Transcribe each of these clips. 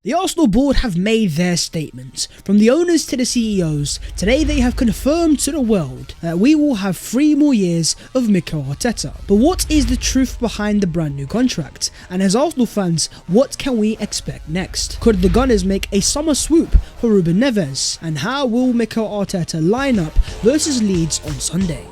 The Arsenal board have made their statements. From the owners to the CEOs, today they have confirmed to the world that we will have 3 more years of Mikel Arteta. But what is the truth behind the brand new contract? And as Arsenal fans, what can we expect next? Could the Gunners make a summer swoop for Ruben Neves? And how will Mikel Arteta line up versus Leeds on Sunday?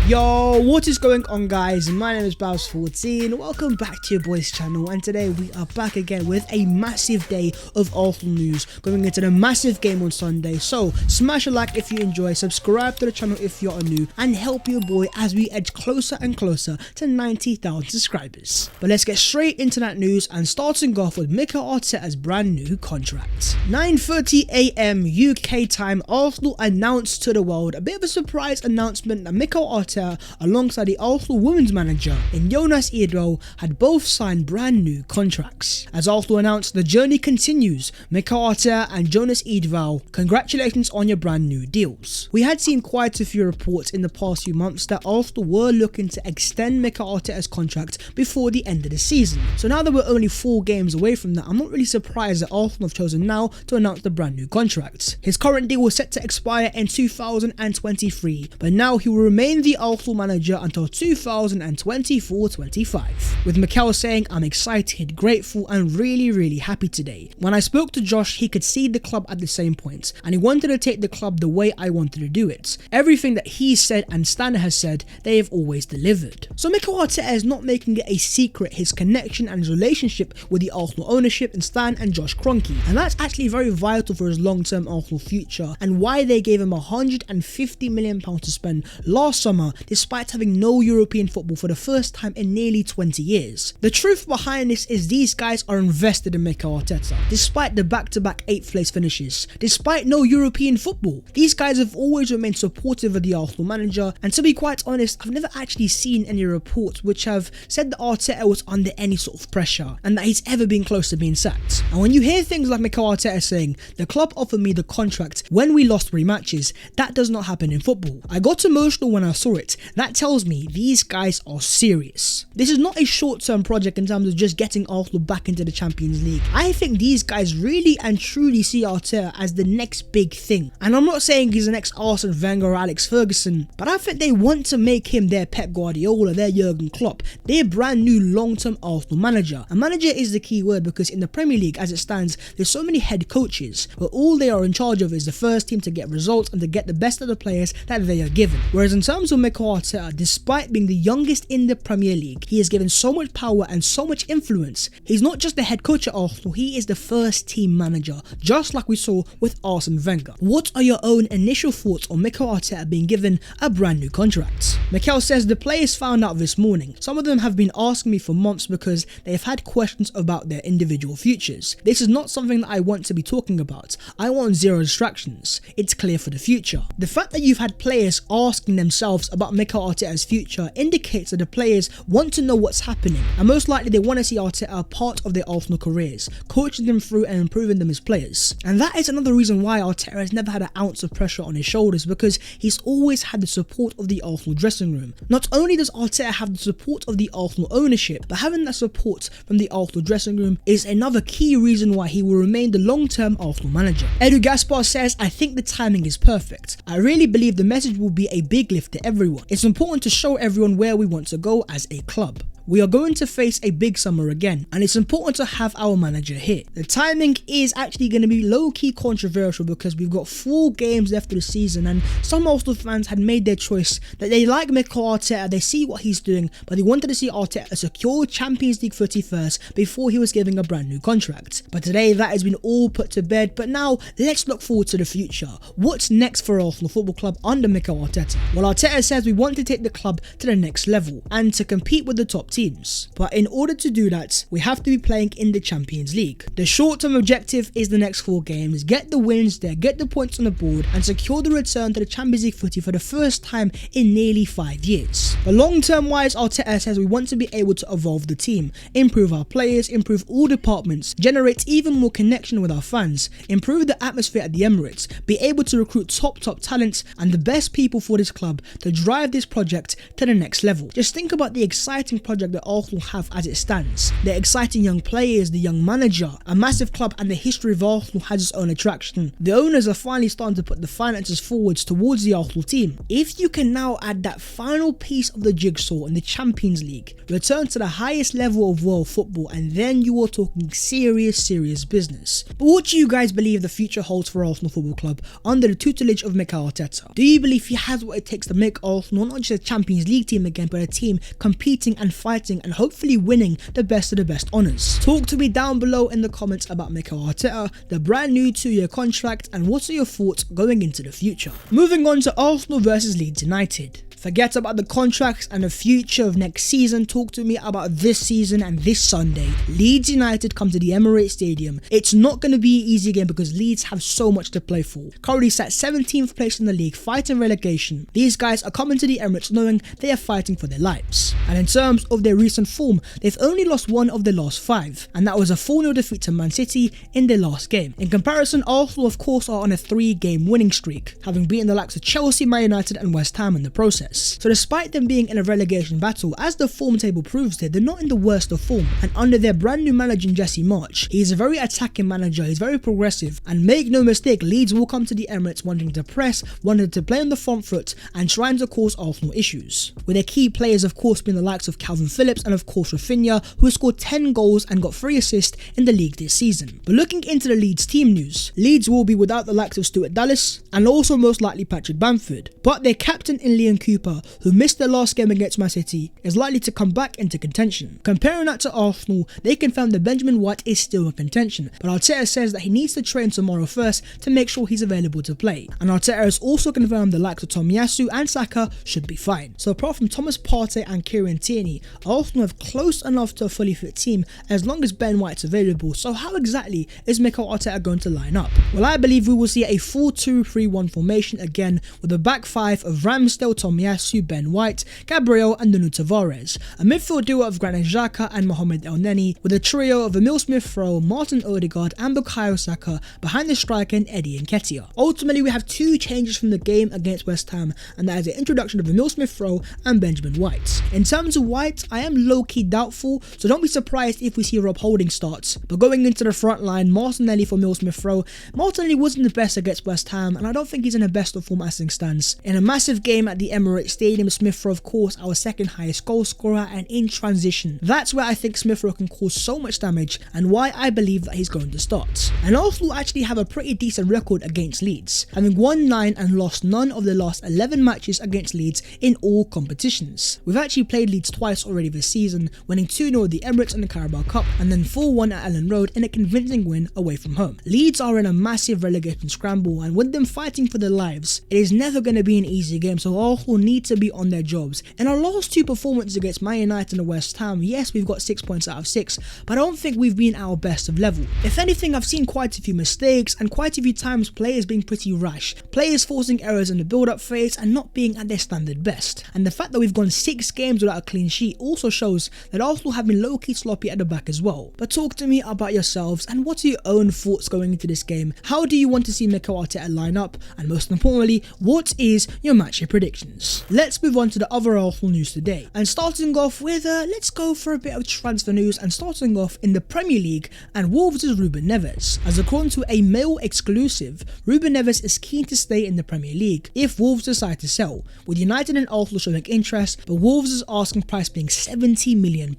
Yo, what is going on, guys? My name is Babs14. Welcome back to your boys channel, and today we are back again with a massive day of Arsenal news going into the massive game on Sunday. So smash a like if you enjoy, subscribe to the channel if you're new, and help your boy as we edge closer and closer to 90,000 subscribers. But let's get straight into that news, and starting off with Mikel Arteta's brand new contract. 9:30 AM UK time, Arsenal announced to the world a bit of a surprise announcement that Mikel Arteta alongside the Arsenal women's manager in Jonas Eidevall had both signed brand new contracts. As Arsenal announced, the journey continues. Mikel Arteta and Jonas Eidevall, congratulations on your brand new deals. We had seen quite a few reports in the past few months that Arsenal were looking to extend Mikel Arteta's contract before the end of the season. So now that we're only 4 games away from that, I'm not really surprised that Arsenal have chosen now to announce the brand new contract. His current deal was set to expire in 2023, but now he will remain the Arsenal manager until 2024-25. With Mikel saying, "I'm excited, grateful and really happy today. When I spoke to Josh, he could see the club at the same point and he wanted to take the club the way I wanted to do it. Everything that he said and Stan has said, they have always delivered." So Mikel Arteta is not making it a secret his connection and his relationship with the Arsenal ownership and Stan and Josh Kroenke, and that's actually very vital for his long-term Arsenal future and why they gave him £150 million to spend last summer despite having no European football for the first time in nearly 20 years. The truth behind this is these guys are invested in Mikel Arteta. Despite the back-to-back 8th place finishes, despite no European football, these guys have always remained supportive of the Arsenal manager, and to be quite honest, I've never actually seen any reports which have said that Arteta was under any sort of pressure and that he's ever been close to being sacked. And when you hear things like Mikel Arteta saying, "The club offered me the contract when we lost 3 matches," that does not happen in football. I got emotional when I saw it. That tells me these guys are serious. This is not a short-term project in terms of just getting Arsenal back into the Champions League. I think these guys really and truly see Arteta as the next big thing. And I'm not saying he's the next Arsene Wenger or Alex Ferguson, but I think they want to make him their Pep Guardiola, their Jurgen Klopp, their brand new long-term Arsenal manager. A manager is the key word because in the Premier League as it stands, there's so many head coaches, but all they are in charge of is the first team to get results and to get the best of the players that they are given. Whereas in terms of Mikel Arteta, despite being the youngest in the Premier League, he has given so much power and so much influence. He's not just the head coach at Arsenal, he is the first team manager, just like we saw with Arsene Wenger. What are your own initial thoughts on Mikel Arteta being given a brand new contract? Mikel says, "The players found out this morning. Some of them have been asking me for months because they have had questions about their individual futures. This is not something that I want to be talking about. I want zero distractions. It's clear for the future." The fact that you've had players asking themselves about Mikel Arteta's future indicates that the players want to know what's happening, and most likely they want to see Arteta a part of their Arsenal careers, coaching them through and improving them as players. And that is another reason why Arteta has never had an ounce of pressure on his shoulders, because he's always had the support of the Arsenal dressing room. Not only does Arteta have the support of the Arsenal ownership, but having that support from the Arsenal dressing room is another key reason why he will remain the long-term Arsenal manager. Edu Gaspar says, "I think the timing is perfect. I really believe the message will be a big lift to everyone. It's important to show everyone where we want to go as a club. We are going to face a big summer again, and it's important to have our manager here." The timing is actually going to be low-key controversial because we've got 4 games left of the season, and some Arsenal fans had made their choice that they like Mikel Arteta, they see what he's doing, but they wanted to see Arteta secure Champions League footy first before he was giving a brand new contract. But today that has been all put to bed, but now let's look forward to the future. What's next for Arsenal Football Club under Mikel Arteta? Well, Arteta says we want to take the club to the next level and to compete with the top teams. But in order to do that, we have to be playing in the Champions League. The short-term objective is the next 4 games, get the wins there, get the points on the board, and secure the return to the Champions League footy for the first time in nearly 5 years. But long-term wise, Arteta says we want to be able to evolve the team, improve our players, improve all departments, generate even more connection with our fans, improve the atmosphere at the Emirates, be able to recruit top talents and the best people for this club to drive this project to the next level. Just think about the exciting project contract that Arsenal have as it stands. Their exciting young players, the young manager, a massive club, and the history of Arsenal has its own attraction. The owners are finally starting to put the finances forwards towards the Arsenal team. If you can now add that final piece of the jigsaw in the Champions League, return to the highest level of world football, and then you are talking serious business. But what do you guys believe the future holds for Arsenal Football Club under the tutelage of Mikel Arteta? Do you believe he has what it takes to make Arsenal not just a Champions League team again, but a team competing and fighting and hopefully winning the best of the best honours? Talk to me down below in the comments about Mikel Arteta, the brand new 2-year contract, and what are your thoughts going into the future. Moving on to Arsenal versus Leeds United. Forget about the contracts and the future of next season. Talk to me about this season and this Sunday. Leeds United come to the Emirates Stadium. It's not going to be an easy game because Leeds have so much to play for. Currently sat 17th place in the league, fighting relegation. These guys are coming to the Emirates knowing they are fighting for their lives. And in terms of their recent form, they've only lost one of their last 5, and that was a 4-0 defeat to Man City in their last game. In comparison, Arsenal of course are on a 3-game winning streak, having beaten the likes of Chelsea, Man United and West Ham in the process. So despite them being in a relegation battle, as the form table proves they're not in the worst of form, and under their brand new manager Jesse Marsch, he's a very attacking manager, he's very progressive, and make no mistake, Leeds will come to the Emirates wanting to press, wanting to play on the front foot and trying to cause Arsenal issues, with their key players of course being the likes of Calvin Phillips and of course Rafinha, who has scored 10 goals and got 3 assists in the league this season. But looking into the Leeds team news, Leeds will be without the likes of Stuart Dallas and also most likely Patrick Bamford, but their captain in Liam Cooper, who missed their last game against Man City, is likely to come back into contention. Comparing that to Arsenal, they confirmed that Benjamin White is still in contention, but Arteta says that he needs to train tomorrow first to make sure he's available to play. And Arteta has also confirmed the likes of Tomiyasu and Saka should be fine. So apart from Thomas Partey and Kieran Tierney, Arsenal have close enough to a fully fit team as long as Ben White's available. So how exactly is Mikel Arteta going to line up? Well, I believe we will see a 4-2-3-1 formation again, with a back 5 of Ramsdale, Tomiyasu, Ben White, Gabriel and Nuno Tavares, a midfield duo of Granit Xhaka and Mohamed Elneny, with a trio of Emil Smith-Rowe, Martin Odegaard and Bukayo Saka behind the striker and Eddie Nketiah. Ultimately, we have 2 changes from the game against West Ham, and that is the introduction of Emil Smith-Rowe and Benjamin White. In terms of White, I am low-key doubtful, so don't be surprised if we see Rob Holding starts. But going into the front line, Martinelli for Emil Smith-Rowe. Martinelli wasn't the best against West Ham, and I don't think he's in the best of form as things stands. In a massive game at the Emirates Stadium, Smith-Rowe of course our second highest goal scorer, and in transition, that's where I think Smith-Rowe can cause so much damage and why I believe that he's going to start. And Arsenal actually have a pretty decent record against Leeds, having won 9 and lost none of the last 11 matches against Leeds in all competitions. We've actually played Leeds twice already this season, winning 2-0 at the Emirates and the Carabao Cup, and then 4-1 at Ellen Road in a convincing win away from home. Leeds are in a massive relegation scramble, and with them fighting for their lives, it is never going to be an easy game, so Arsenal need to be on their jobs. In our last 2 performances against Man United and West Ham, yes, we've got 6 points out of 6, but I don't think we've been our best of level. If anything, I've seen quite a few mistakes and quite a few times players being pretty rash, players forcing errors in the build-up phase and not being at their standard best. And the fact that we've gone 6 games without a clean sheet also shows that Arsenal have been low-key sloppy at the back as well. But talk to me about yourselves, and what are your own thoughts going into this game? How do you want to see Mikel Arteta line up? And most importantly, what is your match predictions? Let's move on to the other Arsenal news today, and starting off with let's go for a bit of transfer news, and starting off in the Premier League and Wolves' Ruben Neves. As according to a Mail exclusive, Ruben Neves is keen to stay in the Premier League if Wolves decide to sell, with United and Arsenal showing interest, but Wolves' asking price being £70 million.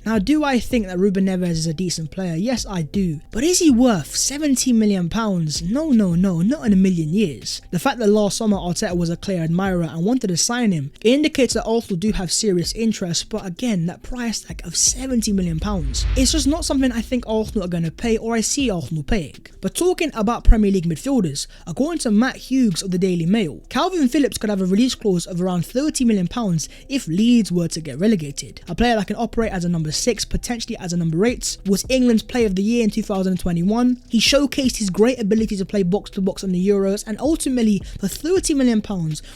Now, do I think that Ruben Neves is a decent player? Yes, I do, but is he worth £70 million? No, not in a million years. The fact that last summer Arteta was a clear admirer and wanted to sign him, it indicates that Arsenal do have serious interest, but again, that price tag of £70 million, it's just not something I think Arsenal are going to pay, or I see Arsenal paying. But talking about Premier League midfielders, according to Matt Hughes of the Daily Mail, Calvin Phillips could have a release clause of around £30 million if Leeds were to get relegated. A player that can operate as a number 6, potentially as a number 8, was England's Player of the Year in 2021. He showcased his great ability to play box to box in the Euros, and ultimately for £30 million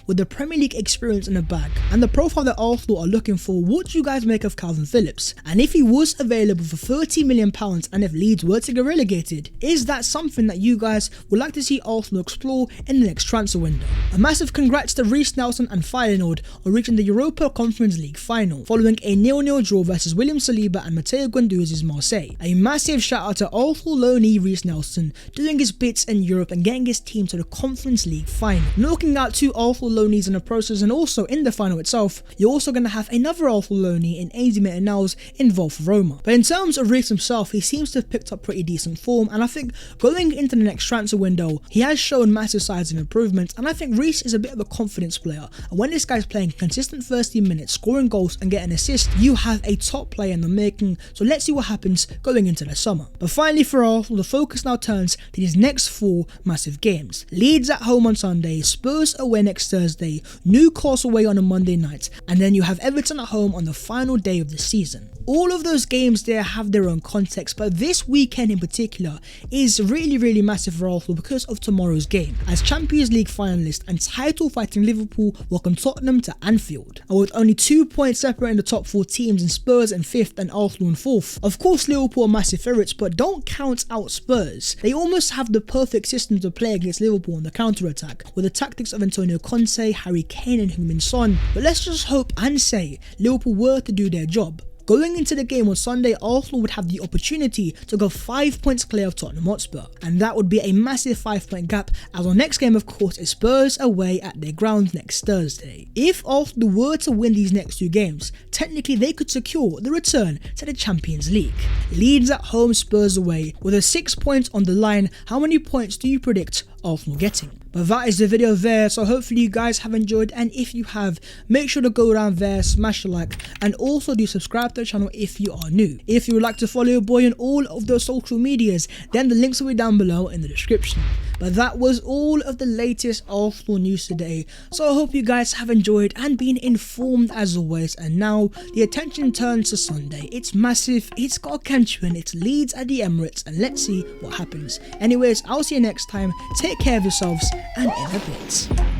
with the Premier League experience in the bag and the profile that Arsenal are looking for, what do you guys make of Calvin Phillips? And if he was available for £30 million and if Leeds were to get relegated, is that something that you guys would like to see Arsenal explore in the next transfer window? A massive congrats to Reece Nelson and Feyenoord on reaching the Europa Conference League League final, following a 0-0 draw versus William Saliba and Matteo Guendouzi's Marseille. A massive shout out to Arsenal loanee Reiss Nelson doing his bits in Europe and getting his team to the Conference League final. Looking out two Arsenal loanees in the process and also in the final itself, you're also going to have another Arsenal loanee in Ainsley Maitland-Niles involved for Roma. But in terms of Reiss himself, he seems to have picked up pretty decent form, and I think going into the next transfer window, he has shown massive signs of improvement, and I think Reiss is a bit of a confidence player, and when this guy's playing consistent first team minutes, scoring goals and getting assists, you have a top player in the making. So let's see what happens going into the summer. But finally for Arsenal, the focus now turns to these next 4 massive games. Leeds at home on Sunday, Spurs away next Thursday, Newcastle away on a Monday night, and then you have Everton at home on the final day of the season. All of those games there have their own context, but this weekend in particular is really massive for Arsenal because of tomorrow's game, as Champions League finalist and title fighting Liverpool welcome Tottenham to Anfield. And with only 2 points separating the top 4 teams in Spurs in 5th and Arsenal in 4th, of course Liverpool are massive favourites, but don't count out Spurs. They almost have the perfect system to play against Liverpool on the counter-attack, with the tactics of Antonio Conte, Harry Kane and Heung-min Son. But let's just hope and say Liverpool were to do their job. Going into the game on Sunday, Arsenal would have the opportunity to go 5 points clear of Tottenham Hotspur, and that would be a massive 5-point gap, as our next game of course is Spurs away at their ground next Thursday. If Arsenal were to win these next 2 games, technically they could secure the return to the Champions League. Leeds at home, Spurs away, with a 6 points on the line. How many points do you predict Arsenal getting? But that is the video there, so hopefully you guys have enjoyed, and if you have, make sure to go down there, smash a like, and also do subscribe to the channel if you are new. If you would like to follow your boy on all of those social medias, then the links will be down below in the description. But that was all of the latest Arsenal news today, so I hope you guys have enjoyed and been informed as always. And now the attention turns to Sunday. It's massive, it's gargantuan, it's Leeds at the Emirates, and let's see what happens. Anyways, I'll see you next time, take care of yourselves, and in a bit.